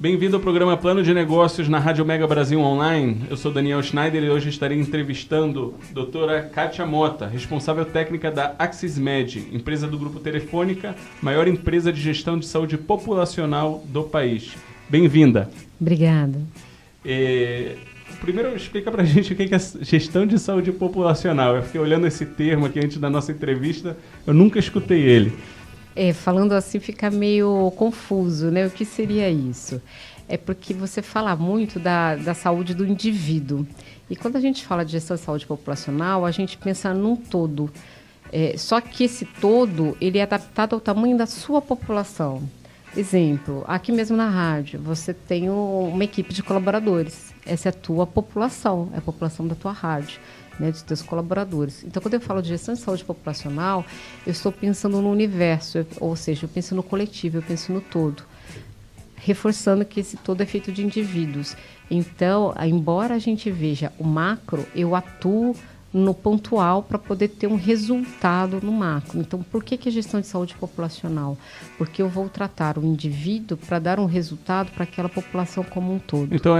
Bem-vindo ao programa Plano de Negócios na Rádio Mega Brasil Online. Eu sou Daniel Schneider e hoje estarei entrevistando a doutora Kátia Mota, responsável técnica da Axismed, empresa do Grupo Telefônica, maior empresa de gestão de saúde populacional do país. Bem-vinda. Obrigada. Primeiro, explica pra gente o que é gestão de saúde populacional. Eu fiquei olhando esse termo aqui antes da nossa entrevista, eu nunca escutei ele. Falando assim fica meio confuso, né? O que seria isso? É porque você fala muito da saúde do indivíduo. E quando a gente fala de gestão de saúde populacional, a gente pensa num todo. Só que esse todo, ele é adaptado ao tamanho da sua população. Exemplo, aqui mesmo na rádio, você tem uma equipe de colaboradores. Essa é a tua população, é a população da tua rádio, né, dos teus colaboradores. Então, quando eu falo de gestão de saúde populacional, eu estou pensando no universo, ou seja, eu penso no coletivo, eu penso no todo. Reforçando que esse todo é feito de indivíduos. Então, embora a gente veja o macro, eu atuo no pontual para poder ter um resultado no macro. Então, por que é gestão de saúde populacional? Porque eu vou tratar o indivíduo para dar um resultado para aquela população como um todo. Então,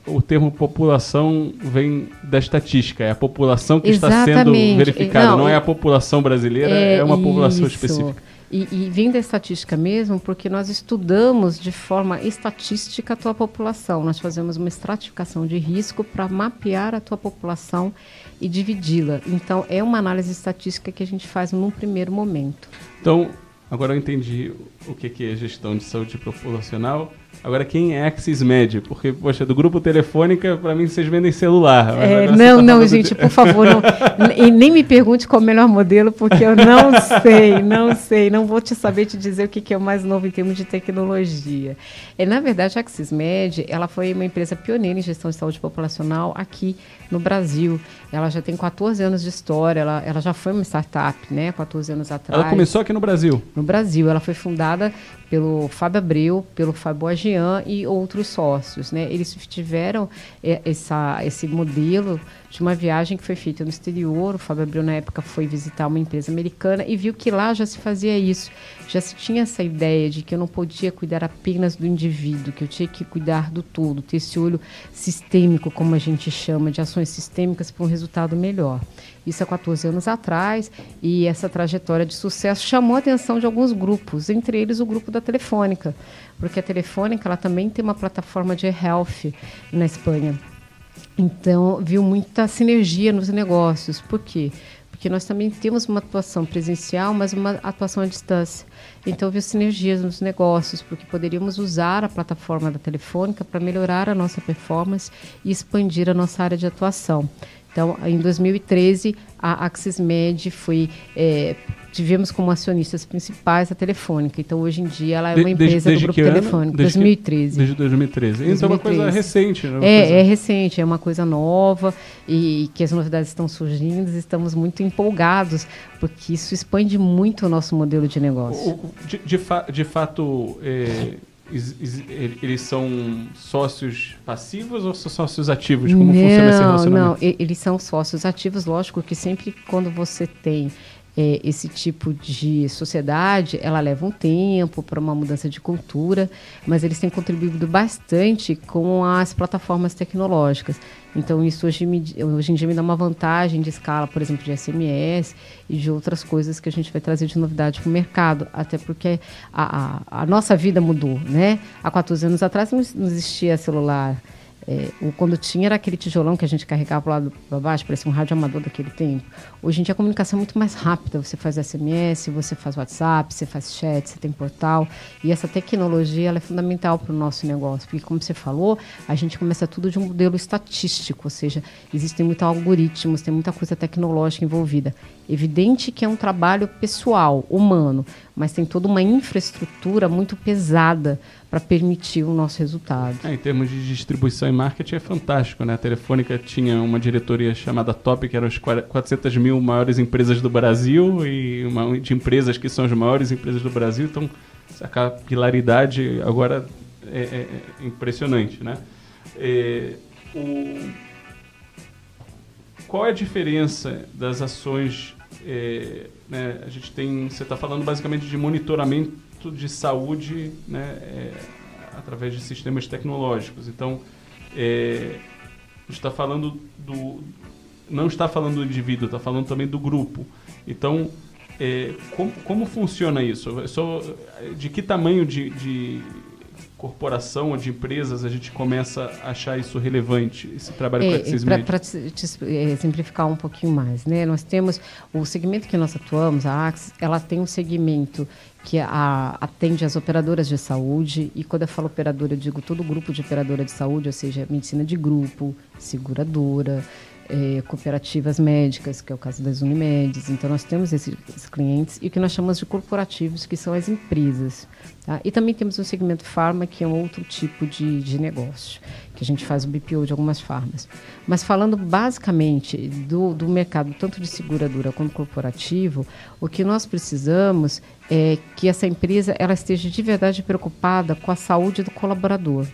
o termo população vem da estatística, é a população que está sendo verificada, não é a população brasileira, é uma população específica. E vem da estatística mesmo, porque nós estudamos de forma estatística a tua população. Nós fazemos uma estratificação de risco para mapear a tua população e dividi-la. Então, é uma análise estatística que a gente faz num primeiro momento. Então, agora eu entendi o que é gestão de saúde populacional. Agora, quem é Axismed? Porque, poxa, do Grupo Telefônica, para mim, vocês vendem celular. Não, gente, por favor, e nem me pergunte qual é o melhor modelo, porque eu não sei, não vou saber te dizer o que é o mais novo em termos de tecnologia. Na verdade, a Axismed, ela foi uma empresa pioneira em gestão de saúde populacional aqui no Brasil. Ela já tem 14 anos de história, ela já foi uma startup, né, 14 anos atrás. Ela começou aqui no Brasil? No Brasil, ela foi fundada pelo Fábio Abreu, pelo Fábio Agian e outros sócios, né? Eles tiveram esse modelo de uma viagem que foi feita no exterior. O Fábio Abreu, na época, foi visitar uma empresa americana e viu que lá já se fazia isso. Já se tinha essa ideia de que eu não podia cuidar apenas do indivíduo, que eu tinha que cuidar do todo, ter esse olho sistêmico, como a gente chama, de ações sistêmicas para um resultado melhor. Isso há 14 anos atrás, e essa trajetória de sucesso chamou a atenção de alguns grupos, entre eles o grupo da Telefônica, porque a Telefônica ela também tem uma plataforma de health na Espanha. Então, viu muita sinergia nos negócios. Por quê? Porque nós também temos uma atuação presencial, mas uma atuação à distância. Então, viu sinergias nos negócios, porque poderíamos usar a plataforma da Telefônica para melhorar a nossa performance e expandir a nossa área de atuação. Então, em 2013, a Axismed tivemos como acionistas principais a Telefônica. Então, hoje em dia, ela é uma empresa do Grupo Telefônica. 2013. Desde 2013. Então, é uma coisa recente, né? É recente, é uma coisa nova e que as novidades estão surgindo. Estamos muito empolgados, porque isso expande muito o nosso modelo de negócio. De fato, eles são sócios passivos ou são sócios ativos? Como funciona esse relacionamento? Não, eles são sócios ativos. Lógico que sempre quando você tem esse tipo de sociedade, ela leva um tempo para uma mudança de cultura, mas eles têm contribuído bastante com as plataformas tecnológicas. Então, isso hoje em dia me dá uma vantagem de escala, por exemplo, de SMS e de outras coisas que a gente vai trazer de novidade para o mercado, até porque a nossa vida mudou, né? Há 14 anos atrás não existia celular. Quando tinha era aquele tijolão que a gente carregava para o lado para baixo, parecia um rádio amador daquele tempo. Hoje em dia a comunicação é muito mais rápida. Você faz SMS, você faz WhatsApp, você faz chat, você tem portal. E essa tecnologia ela é fundamental para o nosso negócio. Porque, como você falou, a gente começa tudo de um modelo estatístico. Ou seja, existem muitos algoritmos, tem muita coisa tecnológica envolvida. Evidente que é um trabalho pessoal, humano, mas tem toda uma infraestrutura muito pesada para permitir o nosso resultado. Em termos de distribuição e marketing é fantástico, né? A Telefônica tinha uma diretoria chamada Top, que eram as 400 mil maiores empresas do Brasil e de empresas que são as maiores empresas do Brasil. Então, a capilaridade agora é impressionante, né? Qual é a diferença das ações? Né? Você está falando basicamente de monitoramento de saúde, né? através de sistemas tecnológicos. Então, está falando não está falando do indivíduo, está falando também do grupo. Então, como funciona isso? De que tamanho de corporação ou de empresas a gente começa a achar isso relevante, esse trabalho com Access Media? Para simplificar um pouquinho mais, né? Nós temos o segmento que nós atuamos, a Access, ela tem um segmento que atende as operadoras de saúde, e quando eu falo operadora, eu digo todo grupo de operadora de saúde, ou seja, medicina de grupo, seguradora, cooperativas médicas, que é o caso das Unimedes. Então, nós temos esses clientes, e o que nós chamamos de corporativos, que são as empresas. Tá? E também temos um segmento farma, que é um outro tipo de negócio, que a gente faz o BPO de algumas farmas. Mas falando basicamente do mercado, tanto de seguradora quanto corporativo, o que nós precisamos é que essa empresa ela esteja de verdade preocupada com a saúde do colaborador.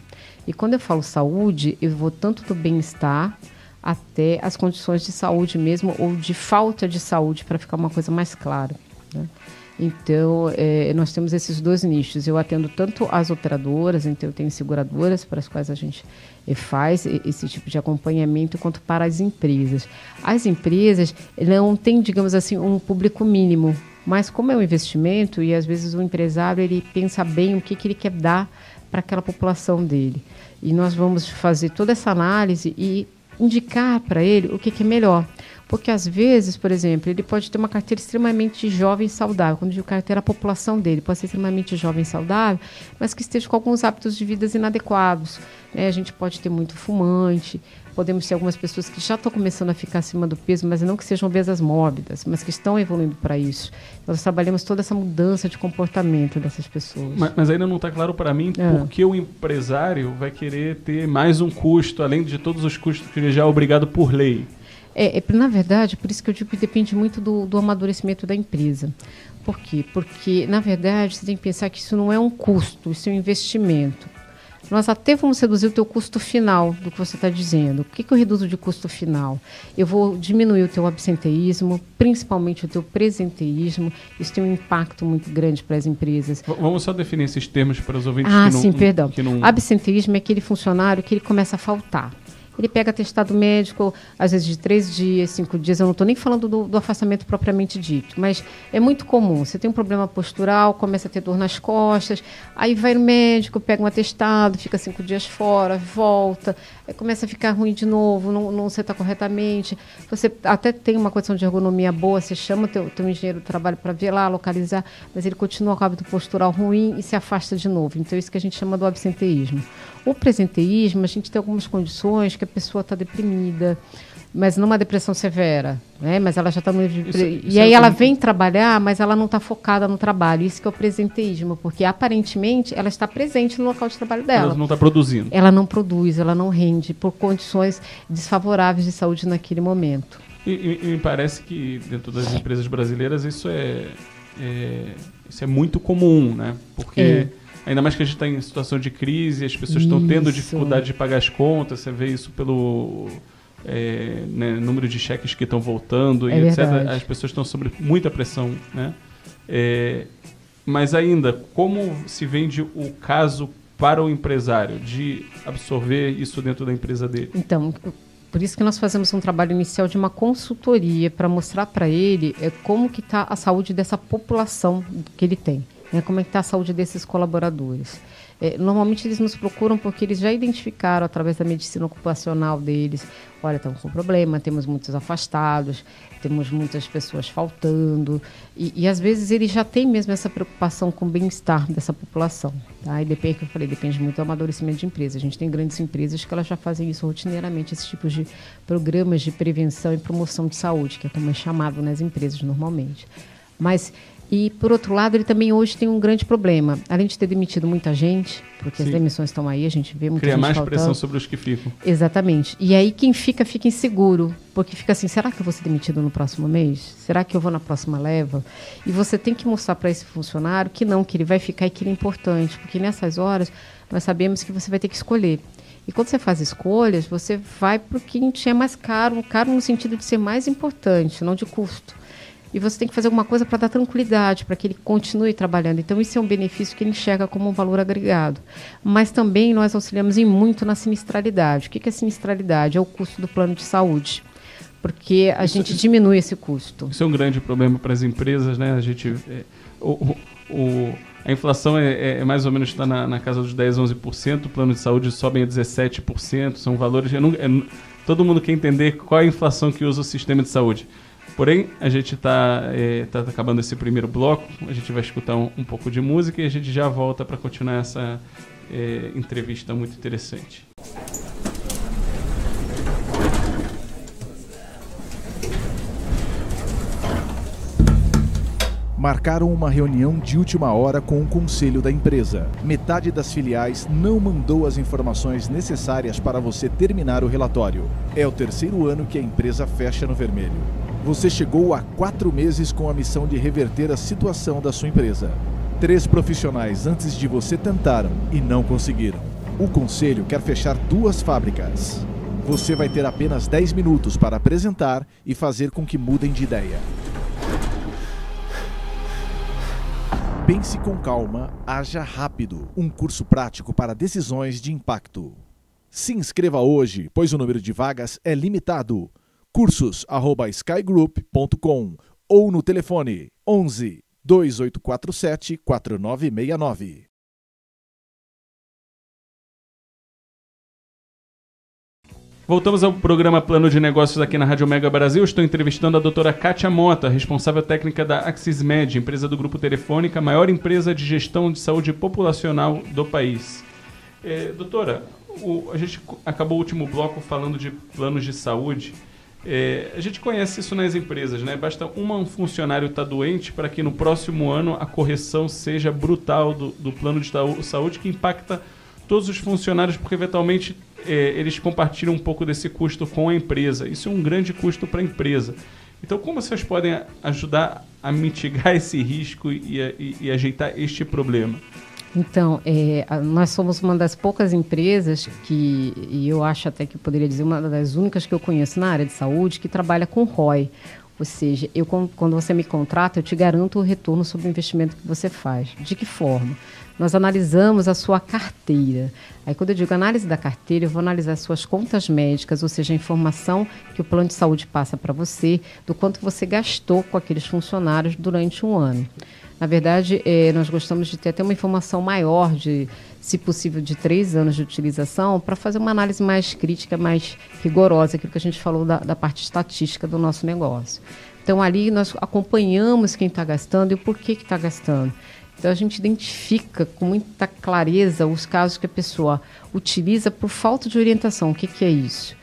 E quando eu falo saúde, eu vou tanto do bem-estar até as condições de saúde mesmo, ou de falta de saúde, para ficar uma coisa mais clara, né? Então, nós temos esses dois nichos. Eu atendo tanto as operadoras, então eu tenho seguradoras para as quais a gente faz esse tipo de acompanhamento, quanto para as empresas. As empresas não têm, digamos assim, um público mínimo, mas como é um investimento, e às vezes o empresário ele pensa bem o que ele quer dar para aquela população dele. E nós vamos fazer toda essa análise e indicar para ele o que é melhor. Porque, às vezes, por exemplo, ele pode ter uma carteira extremamente jovem e saudável. Quando eu digo carteira, a população dele pode ser extremamente jovem e saudável, mas que esteja com alguns hábitos de vida inadequados, né? A gente pode ter muito fumante, podemos ter algumas pessoas que já estão começando a ficar acima do peso, mas não que sejam obesas mórbidas, mas que estão evoluindo para isso. Nós trabalhamos toda essa mudança de comportamento dessas pessoas. Mas ainda não está claro para mim por que o empresário vai querer ter mais um custo, além de todos os custos que ele já é obrigado por lei. Na verdade, por isso que eu digo que depende muito do amadurecimento da empresa. Por quê? Porque, na verdade, você tem que pensar que isso não é um custo, isso é um investimento. Nós até vamos reduzir o teu custo final do que você está dizendo. O que eu reduzo de custo final? Eu vou diminuir o teu absenteísmo, principalmente o teu presenteísmo. Isso tem um impacto muito grande para as empresas. Vamos só definir esses termos para os ouvintes perdão. Absenteísmo é aquele funcionário que ele começa a faltar. Ele pega atestado médico, às vezes de 3 dias, 5 dias. Eu não estou nem falando do afastamento propriamente dito, mas é muito comum. Você tem um problema postural, começa a ter dor nas costas, aí vai no médico, pega um atestado, fica 5 dias fora, volta, aí começa a ficar ruim de novo, não senta corretamente. Você até tem uma condição de ergonomia boa, você chama o teu engenheiro do trabalho para ver lá, localizar, mas ele continua com o hábito postural ruim e se afasta de novo. Então, isso que a gente chama do absenteísmo. O presenteísmo, a gente tem algumas condições que a pessoa está deprimida, mas não uma depressão severa, né? Mas ela já está no... E aí ela vem trabalhar, mas ela não está focada no trabalho. Isso que é o presenteísmo, porque aparentemente ela está presente no local de trabalho dela. Ela não está produzindo. Ela não produz, ela não rende por condições desfavoráveis de saúde naquele momento. E me parece que dentro das empresas brasileiras isso é muito comum, né? Porque... Ainda mais que a gente está em situação de crise, as pessoas estão tendo dificuldade de pagar as contas, você vê isso pelo número de cheques que estão voltando, e etc. As pessoas estão sob muita pressão, né? Mas ainda, como se vende o caso para o empresário de absorver isso dentro da empresa dele? Então, por isso que nós fazemos um trabalho inicial de uma consultoria para mostrar para ele como que está a saúde dessa população que ele tem. Como é que está a saúde desses colaboradores. Normalmente eles nos procuram porque eles já identificaram através da medicina ocupacional deles, olha, estamos com problema, temos muitos afastados, temos muitas pessoas faltando, e às vezes eles já têm mesmo essa preocupação com o bem-estar dessa população. Tá? E depende, que eu falei, depende muito do amadurecimento de empresas. A gente tem grandes empresas que elas já fazem isso rotineiramente, esses tipos de programas de prevenção e promoção de saúde, que é como é chamado nas empresas normalmente. E, por outro lado, ele também hoje tem um grande problema. Além de ter demitido muita gente, porque as demissões estão aí, a gente vê muita gente faltando. Cria mais pressão sobre os que ficam. Exatamente. E aí quem fica inseguro, porque fica assim, será que eu vou ser demitido no próximo mês? Será que eu vou na próxima leva? E você tem que mostrar para esse funcionário que não, que ele vai ficar e que ele é importante. Porque nessas horas, nós sabemos que você vai ter que escolher. E quando você faz escolhas, você vai para o que é mais caro no sentido de ser mais importante, não de custo. e você tem que fazer alguma coisa para dar tranquilidade, para que ele continue trabalhando. Então, isso é um benefício que ele enxerga como um valor agregado. Mas também nós auxiliamos em muito na sinistralidade. O que é sinistralidade? É o custo do plano de saúde, porque a gente diminui esse custo. Isso é um grande problema para as empresas, né? A inflação mais ou menos está na casa dos 10, 11%, o plano de saúde sobe a 17%, são valores... todo mundo quer entender qual é a inflação que usa o sistema de saúde. Porém, a gente está acabando esse primeiro bloco, a gente vai escutar um pouco de música e a gente já volta para continuar essa entrevista muito interessante. Marcaram uma reunião de última hora com o conselho da empresa. Metade das filiais não mandou as informações necessárias para você terminar o relatório. É o terceiro ano que a empresa fecha no vermelho. Você chegou a 4 meses com a missão de reverter a situação da sua empresa. 3 profissionais antes de você tentaram e não conseguiram. O conselho quer fechar 2 fábricas. Você vai ter apenas 10 minutos para apresentar e fazer com que mudem de ideia. Pense com calma, haja rápido. Um curso prático para decisões de impacto. Se inscreva hoje, pois o número de vagas é limitado. cursos@skygroup.com ou no telefone 11 2847 4969. Voltamos ao programa Plano de Negócios aqui na Rádio Mega Brasil. Estou entrevistando a doutora Kátia Mota, responsável técnica da Axismed, empresa do Grupo Telefônica, maior empresa de gestão de saúde populacional do país. Doutora, a gente acabou o último bloco falando de planos de saúde. A gente conhece isso nas empresas, né? Basta um funcionário estar doente para que no próximo ano a correção seja brutal do plano de saúde, que impacta todos os funcionários, porque eventualmente eles compartilham um pouco desse custo com a empresa. Isso é um grande custo para a empresa. Então, como vocês podem ajudar a mitigar esse risco e ajeitar este problema? Então, nós somos uma das poucas empresas e eu acho até que eu poderia dizer uma das únicas que eu conheço na área de saúde que trabalha com ROI. Ou seja, quando você me contrata, eu te garanto o retorno sobre o investimento que você faz. De que forma? Nós analisamos a sua carteira. Aí, quando eu digo análise da carteira, eu vou analisar as suas contas médicas, ou seja, a informação que o plano de saúde passa para você, do quanto você gastou com aqueles funcionários durante um ano. Na verdade, nós gostamos de ter até uma informação maior, se possível, de 3 anos de utilização, para fazer uma análise mais crítica, mais rigorosa, aquilo que a gente falou da parte estatística do nosso negócio. Então, ali nós acompanhamos quem está gastando e o porquê que está gastando. Então, a gente identifica com muita clareza os casos que a pessoa utiliza por falta de orientação. O que é isso?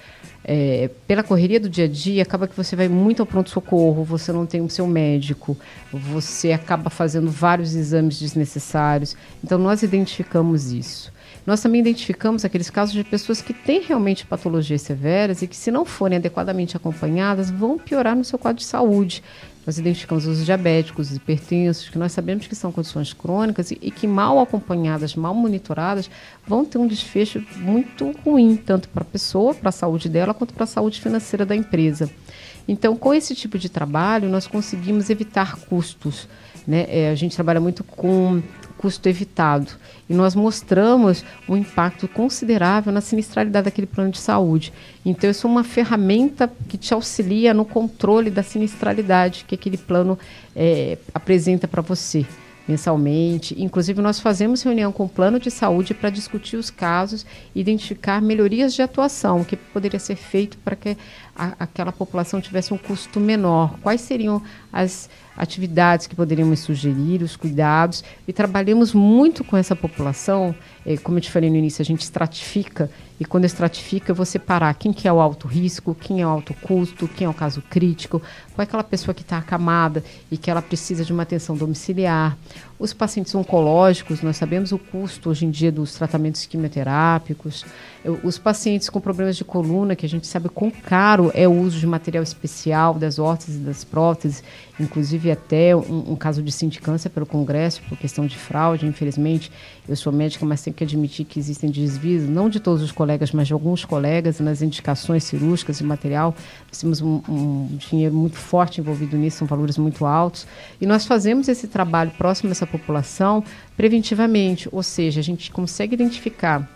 Pela correria do dia a dia, acaba que você vai muito ao pronto-socorro, você não tem o seu médico, você acaba fazendo vários exames desnecessários. Então, nós identificamos isso. Nós também identificamos aqueles casos de pessoas que têm realmente patologias severas e que, se não forem adequadamente acompanhadas, vão piorar no seu quadro de saúde. Nós identificamos os diabéticos, os hipertensos, que nós sabemos que são condições crônicas e que, mal acompanhadas, mal monitoradas, vão ter um desfecho muito ruim, tanto para a pessoa, para a saúde dela, quanto para a saúde financeira da empresa. Então, com esse tipo de trabalho, nós conseguimos evitar custos, né? A gente trabalha muito com custo evitado. E nós mostramos um impacto considerável na sinistralidade daquele plano de saúde. Então, isso é uma ferramenta que te auxilia no controle da sinistralidade que aquele plano apresenta para você mensalmente. Inclusive, nós fazemos reunião com o plano de saúde para discutir os casos e identificar melhorias de atuação, o que poderia ser feito para que aquela população tivesse um custo menor. Quais seriam as atividades que poderíamos sugerir, os cuidados, e trabalhamos muito com essa população. Como eu te falei no início, a gente estratifica, e quando estratifica, eu vou separar quem que é o alto risco, quem é o alto custo, quem é o caso crítico, qual é aquela pessoa que está acamada e que ela precisa de uma atenção domiciliar, Os pacientes oncológicos, nós sabemos o custo hoje em dia dos tratamentos quimioterápicos. Os pacientes com problemas de coluna, que a gente sabe quão caro é o uso de material especial, das órteses e das próteses, inclusive até um caso de sindicância pelo Congresso, por questão de fraude, infelizmente. Eu sou médica, mas tenho que admitir que existem desvios, não de todos os colegas, mas de alguns colegas, nas indicações cirúrgicas de material. Nós temos um dinheiro muito forte envolvido nisso, são valores muito altos. E nós fazemos esse trabalho próximo a essa população preventivamente, ou seja, a gente consegue identificar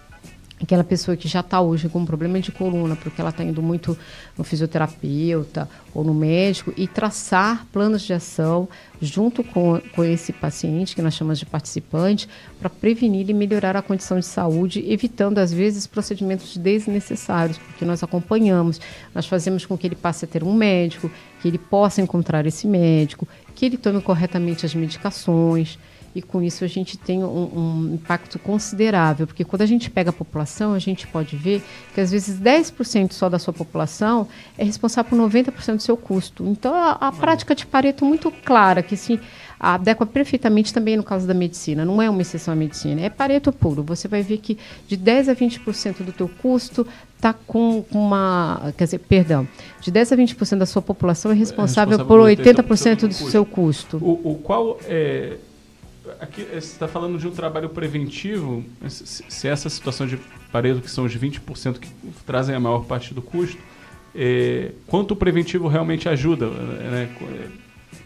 aquela pessoa que já está hoje com um problema de coluna, porque ela está indo muito no fisioterapeuta ou no médico, e traçar planos de ação junto com esse paciente, que nós chamamos de participante, para prevenir e melhorar a condição de saúde, evitando, às vezes, procedimentos desnecessários, porque nós acompanhamos, nós fazemos com que ele passe a ter um médico, que ele possa encontrar esse médico, que ele tome corretamente as medicações. E com isso a gente tem um impacto considerável, porque quando a gente pega a população, a gente pode ver que às vezes 10% só da sua população é responsável por 90% do seu custo. Então a prática de Pareto muito clara, que se adequa perfeitamente também no caso da medicina, não é uma exceção à medicina, é Pareto puro. Você vai ver que de 10% a 20% do teu custo está com de 10% a 20% da sua população é responsável por 80% do seu custo. O qual é... Aqui você está falando de um trabalho preventivo, se essa situação de Pareto, que são os 20% que trazem a maior parte do custo, quanto o preventivo realmente ajuda, né?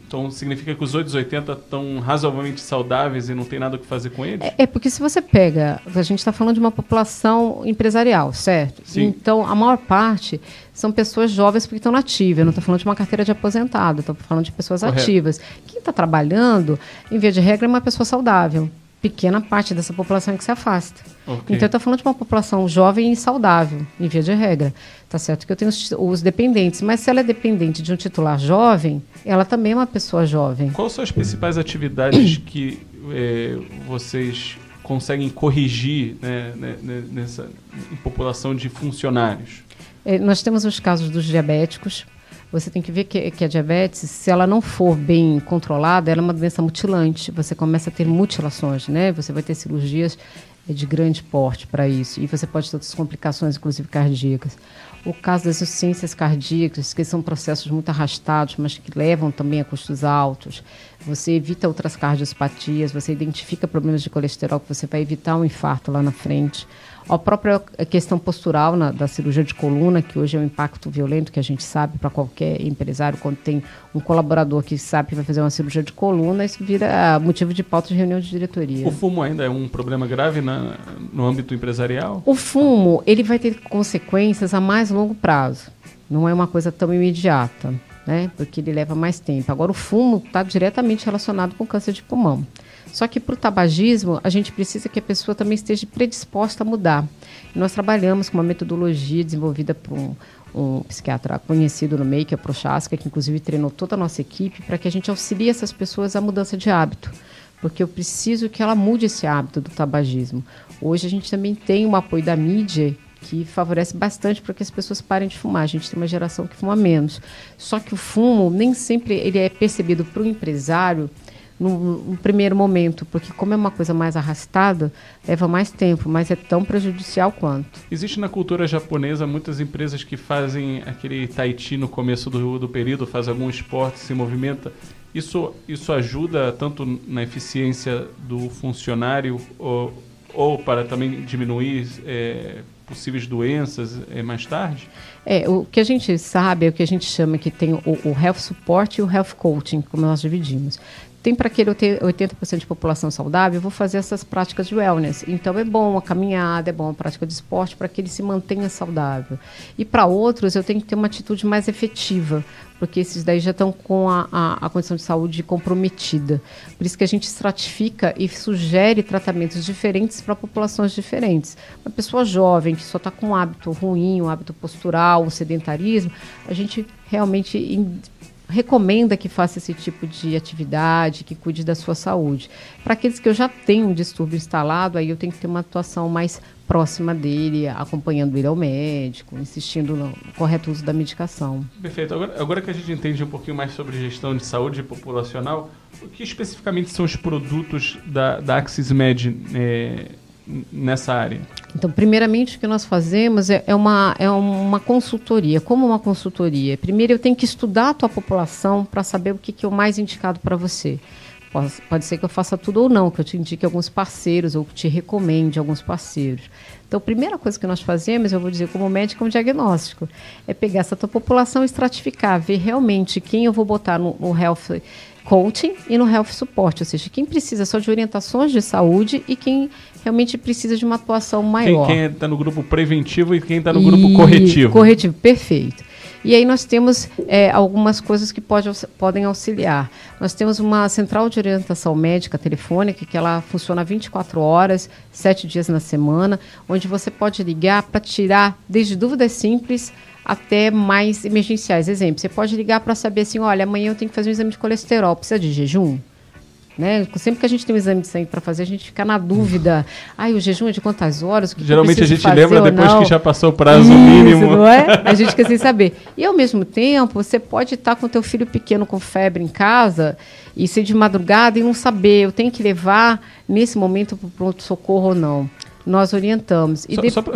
Então significa que os 880 estão razoavelmente saudáveis e não tem nada o que fazer com eles? Porque se você pega, a gente está falando de uma população empresarial, certo? Sim. Então a maior parte são pessoas jovens porque estão na ativa. Eu não estou falando de uma carteira de aposentado, estou falando de pessoas ativas. Quem está trabalhando, em via de regra, é uma pessoa saudável. Pequena parte dessa população é que se afasta. Okay. Então, eu estou falando de uma população jovem e saudável, em via de regra. Tá certo que eu tenho os dependentes, mas se ela é dependente de um titular jovem, ela também é uma pessoa jovem. Quais são as principais atividades que vocês conseguem corrigir, né, em população de funcionários? Nós temos os casos dos diabéticos. Você tem que ver que a diabetes, se ela não for bem controlada, ela é uma doença mutilante. Você começa a ter mutilações, né? Você vai ter cirurgias de grande porte para isso. E você pode ter outras complicações, inclusive cardíacas. O caso das insuficiências cardíacas, que são processos muito arrastados, mas que levam também a custos altos. Você evita outras cardiospatias, você identifica problemas de colesterol, que você vai evitar um infarto lá na frente. A própria questão postural da cirurgia de coluna, que hoje é um impacto violento, que a gente sabe para qualquer empresário, quando tem um colaborador que sabe que vai fazer uma cirurgia de coluna, isso vira motivo de pauta de reunião de diretoria. O fumo ainda é um problema grave no âmbito empresarial? O fumo, ele vai ter consequências a mais longo prazo. Não é uma coisa tão imediata, né? Porque ele leva mais tempo. Agora, o fumo está diretamente relacionado com câncer de pulmão. Só que para o tabagismo, a gente precisa que a pessoa também esteja predisposta a mudar. E nós trabalhamos com uma metodologia desenvolvida por um psiquiatra conhecido no meio, que é o Prochaska, que inclusive treinou toda a nossa equipe, para que a gente auxilie essas pessoas à mudança de hábito. Porque eu preciso que ela mude esse hábito do tabagismo. Hoje a gente também tem um apoio da mídia que favorece bastante para que as pessoas parem de fumar. A gente tem uma geração que fuma menos. Só que o fumo, nem sempre ele é percebido para o empresário no primeiro momento, porque como é uma coisa mais arrastada, leva mais tempo, mas é tão prejudicial quanto. Existe na cultura japonesa muitas empresas que fazem aquele tai chi no começo do período, faz algum esporte, se movimenta. Isso ajuda tanto na eficiência do funcionário ou para também diminuir possíveis doenças mais tarde? O que a gente sabe é o que a gente chama que tem o health support e o health coaching, como nós dividimos. Tem para aquele 80% de população saudável, eu vou fazer essas práticas de wellness. Então, é bom a caminhada, é bom a prática de esporte para que ele se mantenha saudável. E para outros, eu tenho que ter uma atitude mais efetiva, porque esses daí já estão com a condição de saúde comprometida. Por isso que a gente estratifica e sugere tratamentos diferentes para populações diferentes. Uma pessoa jovem que só está com um hábito ruim, um hábito postural, um sedentarismo, a gente realmente recomenda que faça esse tipo de atividade, que cuide da sua saúde. Para aqueles que eu já tenho um distúrbio instalado, aí eu tenho que ter uma atuação mais próxima dele, acompanhando ele ao médico, insistindo no correto uso da medicação. Perfeito. Agora que a gente entende um pouquinho mais sobre gestão de saúde populacional, o que especificamente são os produtos da AxisMed nessa área? Então, primeiramente, o que nós fazemos é uma consultoria. Como uma consultoria? Primeiro, eu tenho que estudar a tua população para saber o que é o mais indicado para você. Pode ser que eu faça tudo ou não, que eu te indique alguns parceiros ou que te recomende alguns parceiros. Então, a primeira coisa que nós fazemos, eu vou dizer como médico, é um diagnóstico. É pegar essa tua população e estratificar, ver realmente quem eu vou botar no Health Coaching e no Health Support, ou seja, quem precisa só de orientações de saúde e quem realmente precisa de uma atuação maior. Quem está no grupo preventivo e quem está no grupo corretivo. Corretivo, perfeito. E aí nós temos algumas coisas que podem auxiliar. Nós temos uma central de orientação médica telefônica, que ela funciona 24 horas, 7 dias na semana, onde você pode ligar para tirar desde dúvidas simples até mais emergenciais. Exemplo, você pode ligar para saber assim, olha, amanhã eu tenho que fazer um exame de colesterol, precisa de jejum? Né? Sempre que a gente tem um exame de sangue para fazer, a gente fica na dúvida. O jejum é de quantas horas? Geralmente a gente lembra depois que já passou o prazo mínimo. Não é? A gente quer sem saber. E ao mesmo tempo, você pode estar com o teu filho pequeno com febre em casa e ser de madrugada e não saber, eu tenho que levar nesse momento para o pronto-socorro ou não. Nós orientamos.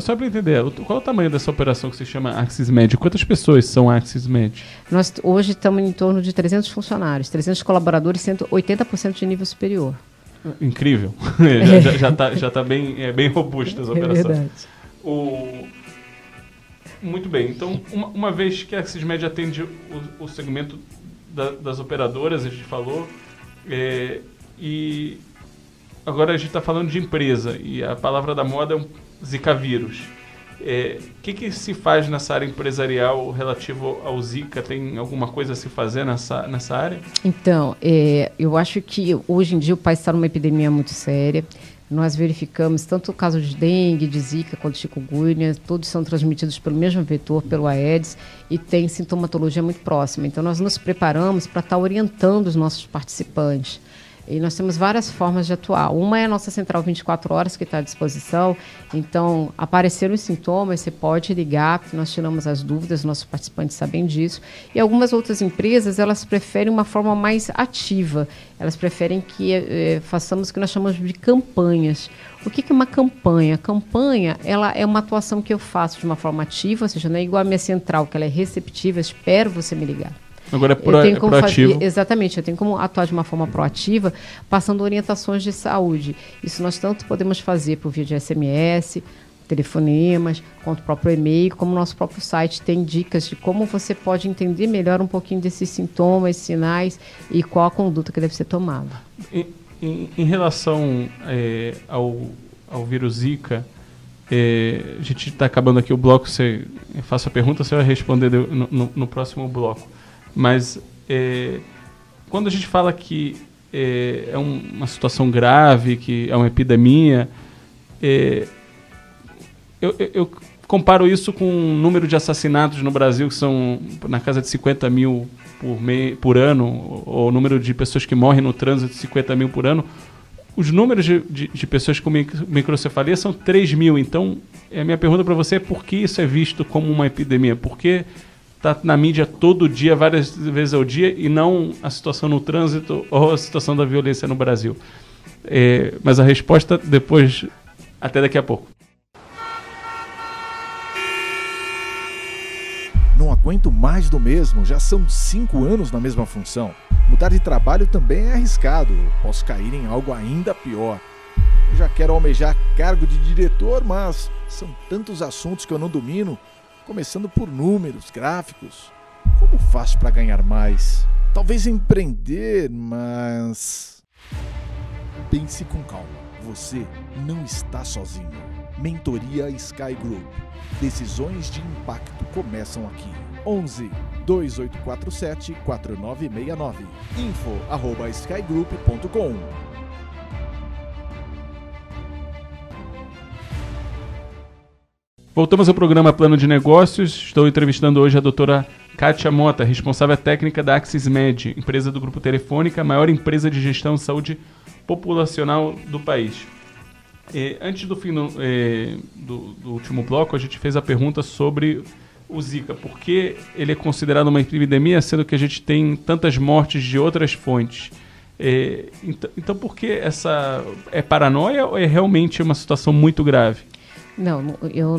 Só para entender, qual é o tamanho dessa operação que se chama AxisMed? Quantas pessoas são AxisMed? Nós hoje estamos em torno de 300 funcionários, 300 colaboradores, 80% de nível superior. Incrível. já tá bem robusta essa operação. É verdade. Muito bem. Então, uma vez que a AxisMed atende o segmento das operadoras, a gente falou, e agora a gente está falando de empresa, e a palavra da moda é um Zika vírus. O que se faz nessa área empresarial relativo ao Zika? Tem alguma coisa a se fazer nessa área? Então, eu acho que hoje em dia o país está numa epidemia muito séria. Nós verificamos tanto o caso de dengue, de Zika, quanto de chikungunya, todos são transmitidos pelo mesmo vetor, pelo Aedes, e tem sintomatologia muito próxima. Então, nós nos preparamos para estar orientando os nossos participantes. E nós temos várias formas de atuar. Uma é a nossa central 24 horas, que está à disposição. Então, apareceram os sintomas, você pode ligar, porque nós tiramos as dúvidas, os nossos participantes sabem disso. E algumas outras empresas, elas preferem uma forma mais ativa. Elas preferem que façamos o que nós chamamos de campanhas. O que é uma campanha? A campanha, ela é uma atuação que eu faço de uma forma ativa, ou seja, não é igual a minha central, que ela é receptiva, espero você me ligar. Agora é proativo. Exatamente, eu tenho como atuar de uma forma proativa, passando orientações de saúde. Isso nós tanto podemos fazer por via de SMS, telefonemas, quanto o próprio e-mail, como o nosso próprio site tem dicas de como você pode entender melhor um pouquinho desses sintomas, sinais e qual a conduta que deve ser tomada. Em relação ao vírus Zika, a gente está acabando aqui o bloco, eu faço a pergunta, você vai responder no próximo bloco. Mas quando a gente fala que é uma situação grave, que é uma epidemia, eu comparo isso com o número de assassinatos no Brasil, que são na casa de 50 mil por ano, ou o número de pessoas que morrem no trânsito de 50 mil por ano. Os números de pessoas com microcefalia são 3 mil. Então, a minha pergunta para você é por que isso é visto como uma epidemia? Por que está na mídia todo dia, várias vezes ao dia, e não a situação no trânsito ou a situação da violência no Brasil? Mas a resposta depois, até daqui a pouco. Não aguento mais do mesmo, já são 5 anos na mesma função. Mudar de trabalho também é arriscado, posso cair em algo ainda pior. Eu já quero almejar cargo de diretor, mas são tantos assuntos que eu não domino, começando por números, gráficos. Como faço para ganhar mais? Talvez empreender, mas... Pense com calma, você não está sozinho. Mentoria Sky Group. Decisões de impacto começam aqui. 11 2847 4969. info@skygroup.com. Voltamos ao programa Plano de Negócios. Estou entrevistando hoje a doutora Kátia Mota, responsável técnica da Axismed, empresa do Grupo Telefônica, a maior empresa de gestão de saúde populacional do país. Antes do fim do último bloco, a gente fez a pergunta sobre o Zika. Por que ele é considerado uma epidemia, sendo que a gente tem tantas mortes de outras fontes? Então, por que essa... É paranoia ou é realmente uma situação muito grave? Não, eu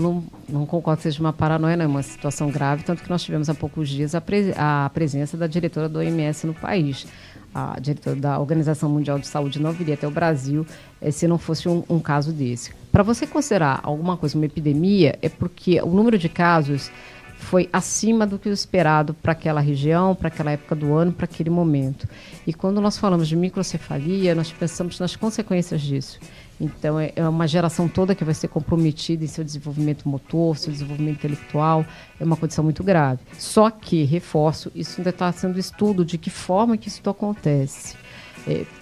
não concordo que seja uma paranoia, não é uma situação grave, tanto que nós tivemos há poucos dias a presença da diretora do OMS no país. A diretora da Organização Mundial de Saúde não viria até o Brasil se não fosse um caso desse. Para você considerar alguma coisa uma epidemia, é porque o número de casos foi acima do que o esperado para aquela região, para aquela época do ano, para aquele momento. E quando nós falamos de microcefalia, nós pensamos nas consequências disso. Então, é uma geração toda que vai ser comprometida em seu desenvolvimento motor, seu desenvolvimento intelectual. É uma condição muito grave. Só que, reforço, isso ainda está sendo estudo de que forma que isso acontece.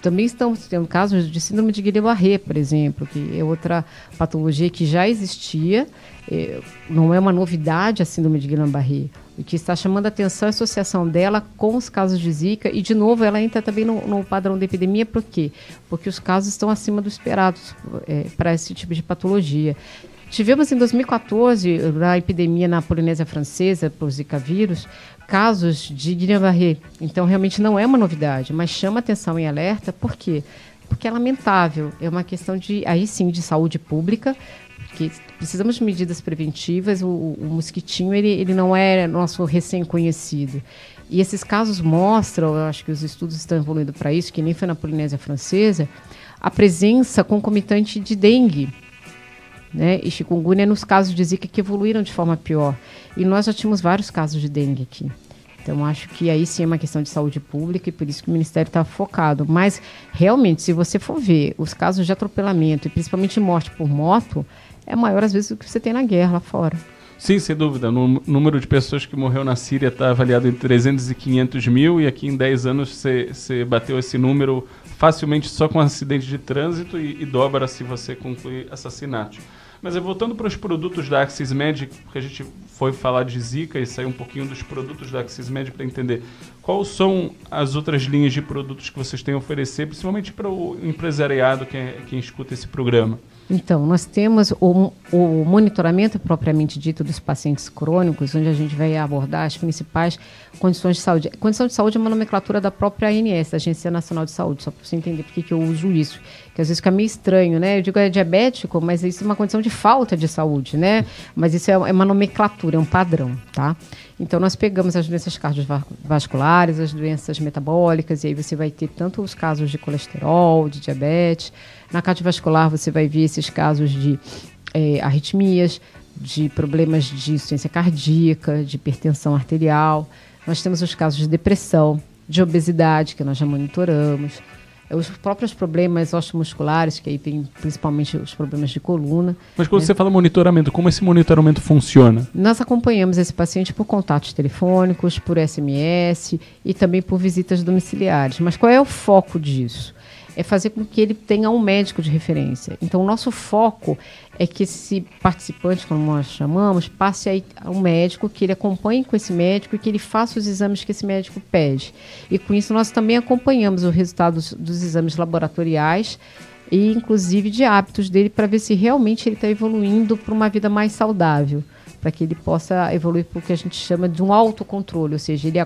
Também estamos tendo casos de síndrome de Guillain-Barré, por exemplo, que é outra patologia que já existia. Não é uma novidade a síndrome de Guillain-Barré. O que está chamando a atenção é a associação dela com os casos de Zika. E, de novo, ela entra também no padrão da epidemia. Por quê? Porque os casos estão acima do esperado para esse tipo de patologia. Tivemos, em 2014, na epidemia na Polinésia Francesa, por Zika vírus, casos de Guillain-Barré. Então, realmente não é uma novidade, mas chama atenção e alerta. Por quê? Porque é lamentável. É uma questão aí sim, de saúde pública, porque precisamos de medidas preventivas. O mosquitinho, ele não é nosso recém-conhecido. E esses casos mostram, eu acho que os estudos estão evoluindo para isso, que nem foi na Polinésia Francesa, a presença concomitante de dengue, né, e chikungunya nos casos de Zika que evoluíram de forma pior. E nós já tínhamos vários casos de dengue aqui. Então, acho que aí sim é uma questão de saúde pública e por isso que o Ministério está focado. Mas, realmente, se você for ver os casos de atropelamento e principalmente morte por moto, é maior às vezes do que você tem na guerra lá fora. Sim, sem dúvida. O número de pessoas que morreu na Síria está avaliado em 300 e 500 mil e aqui em 10 anos você bateu esse número facilmente só com acidente de trânsito e dobra se você concluir assassinatos. Mas voltando para os produtos da Axismed, porque a gente foi falar de Zika e saiu um pouquinho dos produtos da Axismed para entender quais são as outras linhas de produtos que vocês têm a oferecer, principalmente para o empresariado, quem escuta esse programa. Então, nós temos o monitoramento propriamente dito dos pacientes crônicos, onde a gente vai abordar as principais condições de saúde. Condição de saúde é uma nomenclatura da própria ANS, da Agência Nacional de Saúde, só para você entender por que eu uso isso. Que às vezes fica meio estranho, né? Eu digo é diabético, mas isso é uma condição de falta de saúde, né? Mas isso é uma nomenclatura, é um padrão, tá? Então, nós pegamos as doenças cardiovasculares, as doenças metabólicas, e aí você vai ter tanto os casos de colesterol, de diabetes. Na cardiovascular, você vai ver esses casos de arritmias, de problemas de insuficiência cardíaca, de hipertensão arterial. Nós temos os casos de depressão, de obesidade, que nós já monitoramos. Os próprios problemas osteomusculares, que aí tem principalmente os problemas de coluna. Mas quando você fala monitoramento, como esse monitoramento funciona? Nós acompanhamos esse paciente por contatos telefônicos, por SMS e também por visitas domiciliares. Mas qual é o foco disso? É fazer com que ele tenha um médico de referência. Então, o nosso foco é que esse participante, como nós chamamos, passe aí a um médico, que ele acompanhe com esse médico e que ele faça os exames que esse médico pede. E com isso, nós também acompanhamos os resultados dos exames laboratoriais e, inclusive, de hábitos dele para ver se realmente ele está evoluindo para uma vida mais saudável, para que ele possa evoluir para o que a gente chama de um autocontrole, ou seja, ele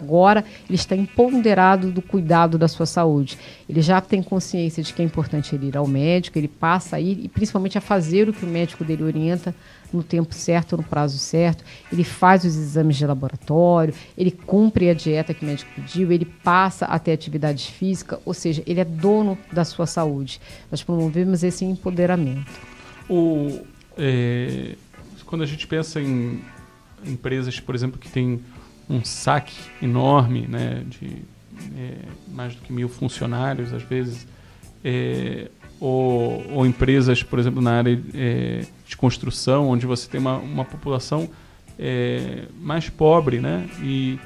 está empoderado do cuidado da sua saúde. Ele já tem consciência de que é importante ele ir ao médico, ele passa a ir e principalmente a fazer o que o médico dele orienta no tempo certo, no prazo certo. Ele faz os exames de laboratório, ele cumpre a dieta que o médico pediu, ele passa a ter atividade física, ou seja, ele é dono da sua saúde. Nós promovemos esse empoderamento. Quando a gente pensa em empresas, por exemplo, que tem um saque enorme, né, de mais do que 1.000 funcionários, às vezes, ou empresas, por exemplo, na área de construção, onde você tem uma população mais pobre, né? E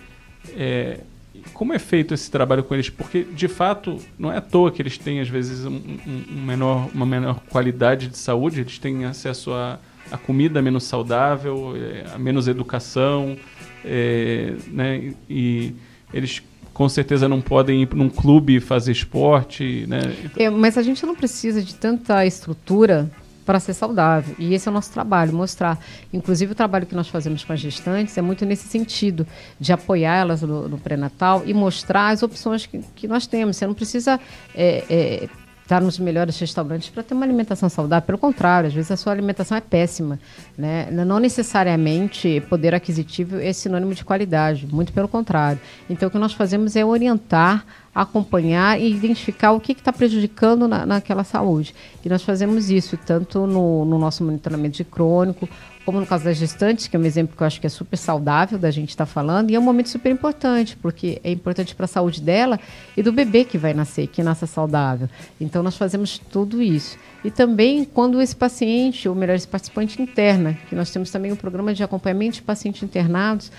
como é feito esse trabalho com eles? Porque, de fato, não é à toa que eles têm, às vezes, uma menor qualidade de saúde, eles têm acesso a a comida menos saudável, a menos educação, né? E eles com certeza não podem ir para um clube fazer esporte, né? Mas a gente não precisa de tanta estrutura para ser saudável. E esse é o nosso trabalho, mostrar. Inclusive, o trabalho que nós fazemos com as gestantes é muito nesse sentido, de apoiar elas no pré-natal e mostrar as opções que nós temos. Você não precisa estar nos melhores restaurantes para ter uma alimentação saudável. Pelo contrário, às vezes a sua alimentação é péssima, né? Não necessariamente poder aquisitivo é sinônimo de qualidade, muito pelo contrário. Então, o que nós fazemos é orientar, acompanhar e identificar o que está prejudicando naquela saúde. E nós fazemos isso tanto no nosso monitoramento de crônico, como no caso das gestantes, que é um exemplo que eu acho que é super saudável da gente estar falando, e é um momento super importante, porque é importante para a saúde dela e do bebê que vai nascer, que nasça saudável. Então, nós fazemos tudo isso. E também quando esse paciente, ou melhor, esse participante interna, que nós temos também um programa de acompanhamento de pacientes internados,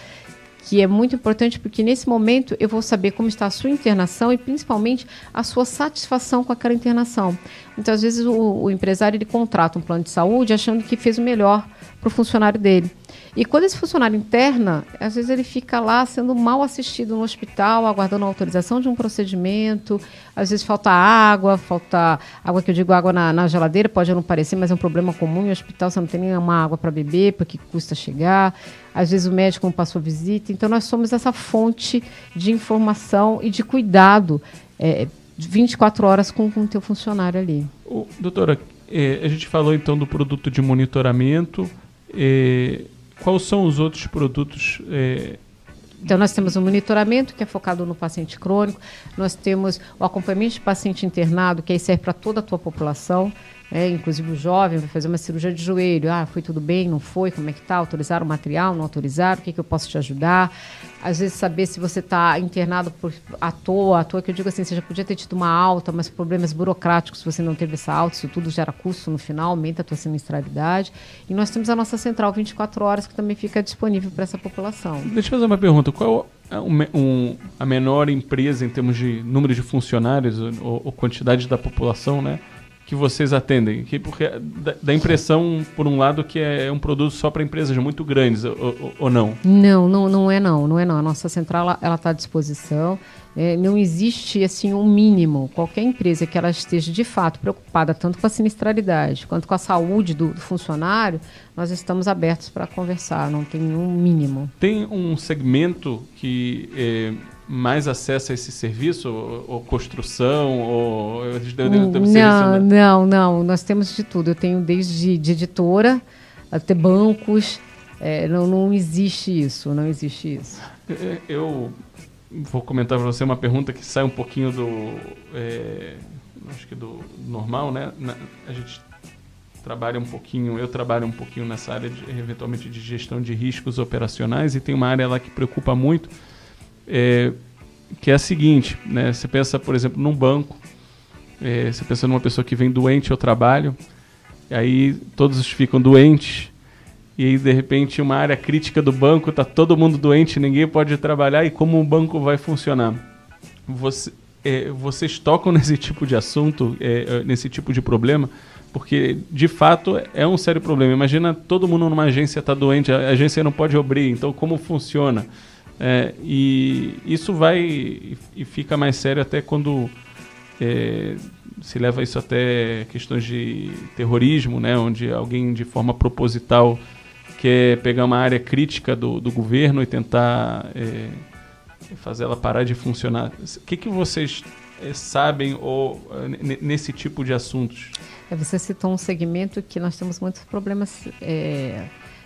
que é muito importante porque nesse momento eu vou saber como está a sua internação e principalmente a sua satisfação com aquela internação. Muitas vezes o empresário ele contrata um plano de saúde achando que fez o melhor para o funcionário dele. E quando esse funcionário interna, às vezes ele fica lá sendo mal assistido no hospital, aguardando a autorização de um procedimento, às vezes falta água que eu digo água na geladeira, pode não parecer, mas é um problema comum em hospital, você não tem nenhuma água para beber, porque custa chegar, às vezes o médico não passou visita, então nós somos essa fonte de informação e de cuidado 24 horas com o teu funcionário ali. Doutora, a gente falou então do produto de monitoramento, quais são os outros produtos? Então, nós temos o monitoramento, que é focado no paciente crônico. Nós temos o acompanhamento de paciente internado, que aí serve para toda a tua população. Inclusive o jovem vai fazer uma cirurgia de joelho. Foi tudo bem? Não foi? Como é que está? Autorizaram o material? Não autorizaram? O que eu posso te ajudar? Às vezes saber se você está internado à toa, que eu digo assim, você já podia ter tido uma alta, mas problemas burocráticos, se você não teve essa alta, isso tudo gera custo no final, aumenta a tua sinistralidade. E nós temos a nossa central 24 horas, que também fica disponível para essa população. Deixa eu fazer uma pergunta. Qual é a menor empresa em termos de número de funcionários ou quantidade da população, né, que vocês atendem? Porque dá impressão, por um lado, que é um produto só para empresas muito grandes, ou não? Não é não. A nossa central ela está à disposição. Não existe assim um mínimo. Qualquer empresa que ela esteja de fato preocupada tanto com a sinistralidade quanto com a saúde do funcionário, nós estamos abertos para conversar, não tem nenhum mínimo. Tem um segmento que mais acessa esse serviço, ou construção, ou... Não, nós temos de tudo. Eu tenho desde de editora até bancos, não existe isso. Eu vou comentar para você uma pergunta que sai um pouquinho acho que do normal, né? A gente trabalha um pouquinho, eu trabalho um pouquinho nessa área, eventualmente, de gestão de riscos operacionais, e tem uma área lá que preocupa muito, que é a seguinte, né? Você pensa, por exemplo, num banco, você pensa numa pessoa que vem doente ao trabalho, e aí todos ficam doentes, e aí, de repente, uma área crítica do banco, está todo mundo doente, ninguém pode trabalhar, e como o banco vai funcionar? Vocês tocam nesse tipo de assunto, nesse tipo de problema, porque, de fato, é um sério problema. Imagina todo mundo numa agência está doente, a agência não pode abrir, então como funciona? E isso vai e fica mais sério até quando se leva isso até questões de terrorismo, né, onde alguém, de forma proposital, quer pegar uma área crítica do governo e tentar fazer ela parar de funcionar. O que vocês sabem nesse tipo de assuntos? Você citou um segmento que nós temos muitos problemas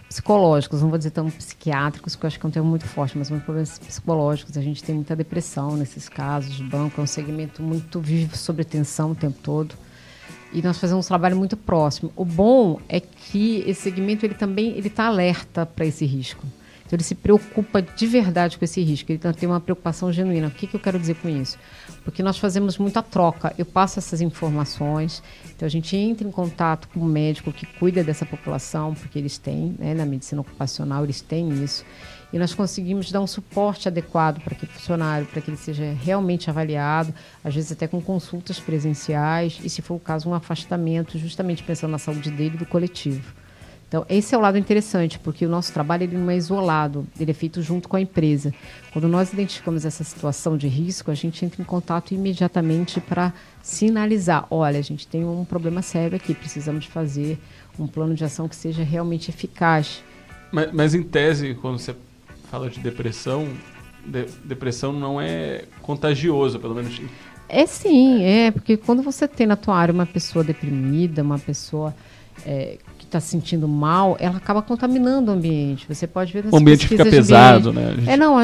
psicológicos, não vou dizer tão psiquiátricos, que eu acho que é um termo muito forte, mas muitos problemas psicológicos. A gente tem muita depressão nesses casos. O banco é um segmento muito vive sob tensão o tempo todo. E nós fazemos um trabalho muito próximo. O bom é que esse segmento ele está alerta para esse risco. Então, ele se preocupa de verdade com esse risco. Ele tem uma preocupação genuína. O que eu quero dizer com isso? Porque nós fazemos muita troca. Eu passo essas informações. Então, a gente entra em contato com o médico que cuida dessa população, porque eles têm, né, na medicina ocupacional, eles têm isso. E nós conseguimos dar um suporte adequado para aquele funcionário, para que ele seja realmente avaliado, às vezes até com consultas presenciais, e, se for o caso, um afastamento, justamente pensando na saúde dele e do coletivo. Então, esse é o lado interessante, porque o nosso trabalho ele não é isolado, ele é feito junto com a empresa. Quando nós identificamos essa situação de risco, a gente entra em contato imediatamente para sinalizar, olha, a gente tem um problema sério aqui, precisamos fazer um plano de ação que seja realmente eficaz. Mas em tese, quando você fala de depressão, depressão não é contagioso, pelo menos. É sim, porque quando você tem na tua área uma pessoa deprimida, uma pessoa que está se sentindo mal, ela acaba contaminando o ambiente. Você pode ver nas o ambiente fica pesado, né?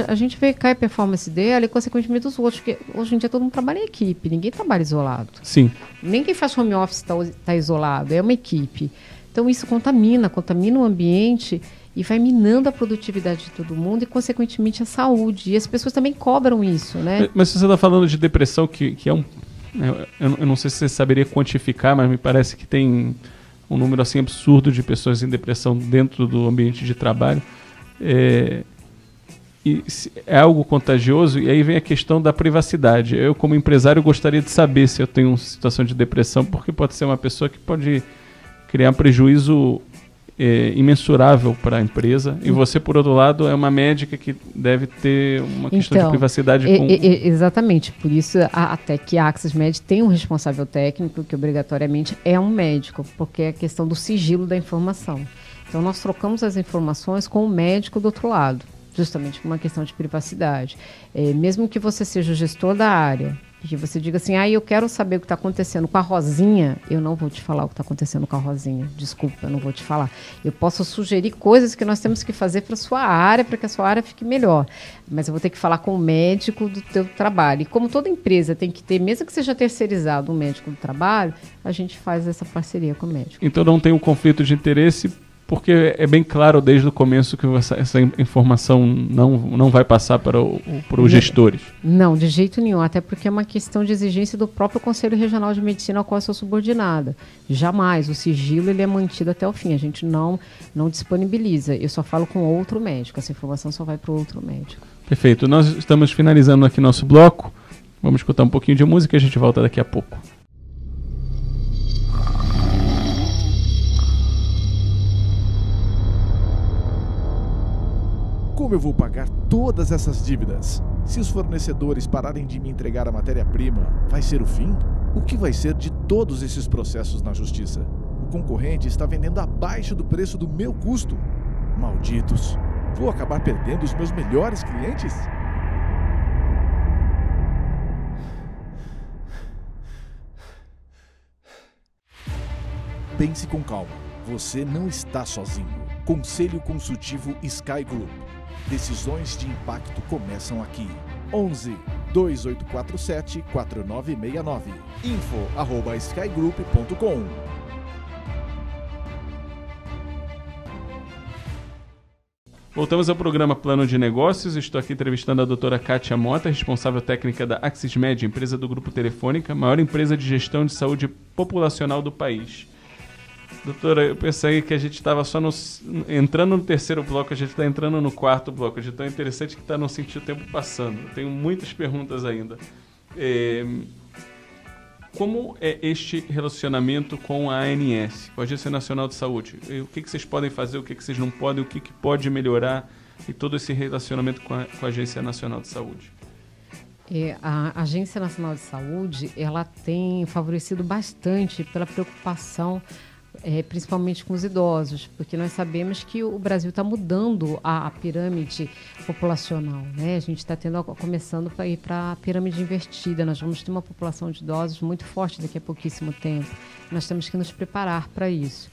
A gente vê que cai a performance dela e, consequentemente, dos outros, porque hoje em dia todo mundo trabalha em equipe, ninguém trabalha isolado. Sim. Nem quem faz home office está isolado, é uma equipe. Então, isso contamina o ambiente e vai minando a produtividade de todo mundo e, consequentemente, a saúde. E as pessoas também cobram isso, né? Mas se você está falando de depressão, que é um... Eu não sei se você saberia quantificar, mas me parece que tem um número assim absurdo de pessoas em depressão dentro do ambiente de trabalho. É algo contagioso, e aí vem a questão da privacidade. Eu, como empresário, gostaria de saber se eu tenho uma situação de depressão, porque pode ser uma pessoa que pode criar um prejuízo imensurável para a empresa, e você, por outro lado, é uma médica que deve ter uma questão de privacidade. Exatamente, por isso até que a AxisMed tem um responsável técnico, que obrigatoriamente é um médico, porque é a questão do sigilo da informação. Então, nós trocamos as informações com o médico do outro lado, justamente por uma questão de privacidade. Mesmo que você seja o gestor da área, que você diga assim, eu quero saber o que está acontecendo com a Rosinha, eu não vou te falar o que está acontecendo com a Rosinha, desculpa, eu não vou te falar. Eu posso sugerir coisas que nós temos que fazer para a sua área, para que a sua área fique melhor, mas eu vou ter que falar com o médico do teu trabalho. E como toda empresa tem que ter, mesmo que seja terceirizado, um médico do trabalho, a gente faz essa parceria com o médico. Então não tem um conflito de interesse, porque é bem claro desde o começo que essa informação não vai passar para os gestores. Não, de jeito nenhum, até porque é uma questão de exigência do próprio Conselho Regional de Medicina ao qual eu sou subordinada. Jamais, o sigilo ele é mantido até o fim, a gente não disponibiliza, eu só falo com outro médico, essa informação só vai para o outro médico. Perfeito, nós estamos finalizando aqui nosso bloco, vamos escutar um pouquinho de música e a gente volta daqui a pouco. Como eu vou pagar todas essas dívidas? Se os fornecedores pararem de me entregar a matéria-prima, vai ser o fim? O que vai ser de todos esses processos na justiça? O concorrente está vendendo abaixo do preço do meu custo. Malditos! Vou acabar perdendo os meus melhores clientes? Pense com calma. Você não está sozinho. Conselho Consultivo Sky Group. Decisões de impacto começam aqui. 11 2847 4969. info@skygroup.com. Voltamos ao programa Plano de Negócios. Estou aqui entrevistando a doutora Kátia Mota, responsável técnica da AxisMed, empresa do Grupo Telefônica, maior empresa de gestão de saúde populacional do país. Doutora, eu pensei que a gente estava só entrando no terceiro bloco, a gente está entrando no quarto bloco. A gente tão interessante que está não sentir o tempo passando. Eu tenho muitas perguntas ainda. Como é este relacionamento com a ANS, com a Agência Nacional de Saúde? O que vocês podem fazer, o que vocês não podem, o que pode melhorar e todo esse relacionamento com a Agência Nacional de Saúde? A Agência Nacional de Saúde, ela tem favorecido bastante pela preocupação principalmente com os idosos, porque nós sabemos que o Brasil está mudando a pirâmide populacional, né? A gente está começando para ir para a pirâmide invertida, nós vamos ter uma população de idosos muito forte daqui a pouquíssimo tempo, nós temos que nos preparar para isso.